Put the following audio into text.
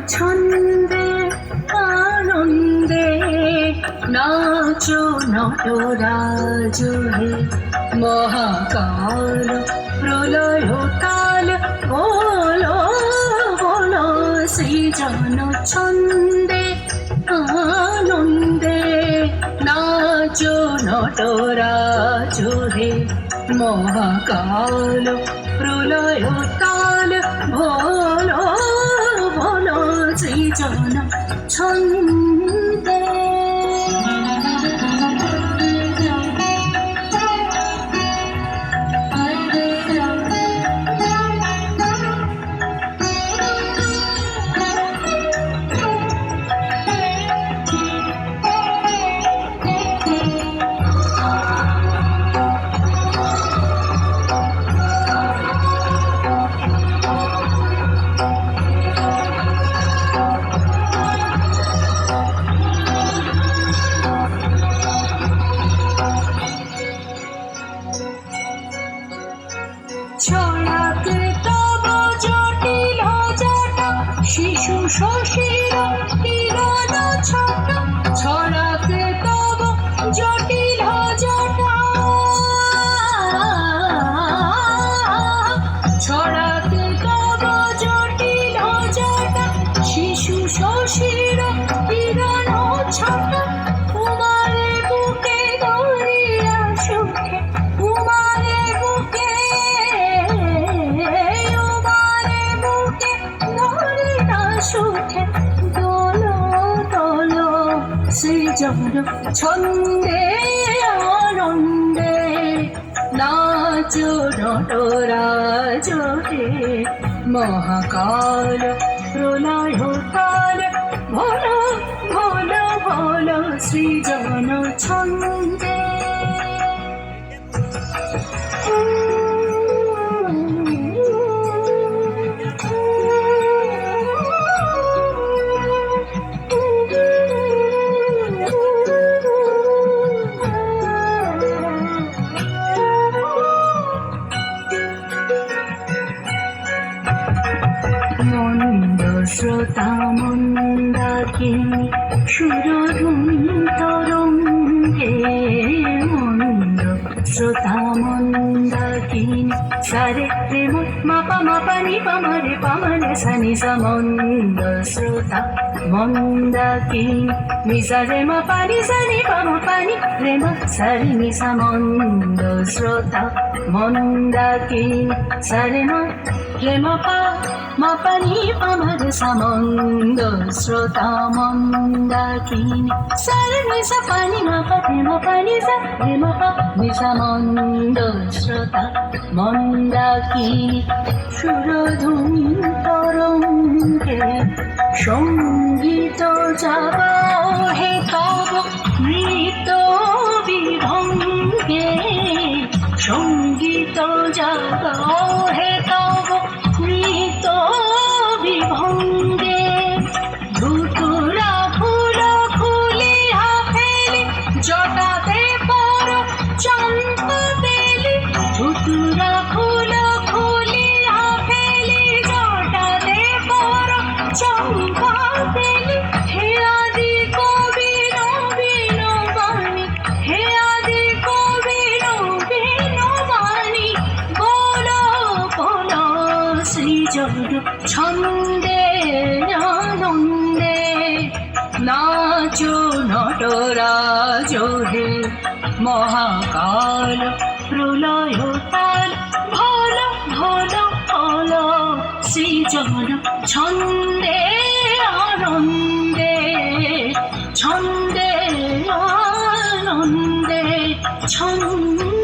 ছন্দে আনন্দে নাচো নটরাজ হে মহাকাল প্রলয় কাল বলো বলো সৃজন ছন্দে আনন্দে নাচো নটরাজ হে মহাকাল প্রলয় কাল বলো বলো সৃজন ছন্দে ছড়াতে তব জটিল জটা শিশু শশীর কিরণ ছোট ছড়াতে তব জটিল জটা ছড়াতে তব জটিল জটা শিশু শশীর কিরণ ছোট তোমারে বুকে ধরিয়া সুখে তোমারে বুকে সুখে দোলো দোলো সৃজন ছন্দে আনন্দে নাচো নটরাজ হে মহাকাল প্রলয় কাল ভলো ভলো ভলো সৃজন ছন্দে মন্দ শ্রোতা মন্দাকিনী সুরধুনী তরঙ্গে মন্দ শ্রোতা মন্দাকিনী সারে প্রেম মাপা মাপানি পামারে পামারে সানি মন্দ শ্রোতা মন্দাকিনী নিসারে মাপানি সানি পামা পানি প্রেম সারি নিসা মন্দ শ্রোতা মন্দাকিনী সারে মা প্রেম পা মাপানি পামার সমন্দ শ্রোতা মন্দাকিনী সারে নিসা পানি মাপা প্রেম পানি সা প্রেম পা নিসা মন্দ শ্রোতা মন্দাকিনী সুরধুনী তরঙ্গে সঙ্গীত জাগাও হে তব নৃত্য বিভঙ্গে সঙ্গীত জাগাও হে তব নৃত্য বিভঙ্গে ধুতুরা ফুল খুলিয়া ফেলি জটাতে পর চম্পা বেলি ধুতুরা ফুল খুলিয়া ফেলি জটাতে পর চম্পা বেলি হে আদি কবি নবীন বাণী হে আদি কবি নবীন বাণী বলো বলো সৃজন ছন্দে আনন্দে নাচো নটরাজ হে মহাকাল প্রলয় কাল ভলো ভলো ভলো সৃজন ছন্দে আনন্দে ছন্দে আনন্দে ছন্দে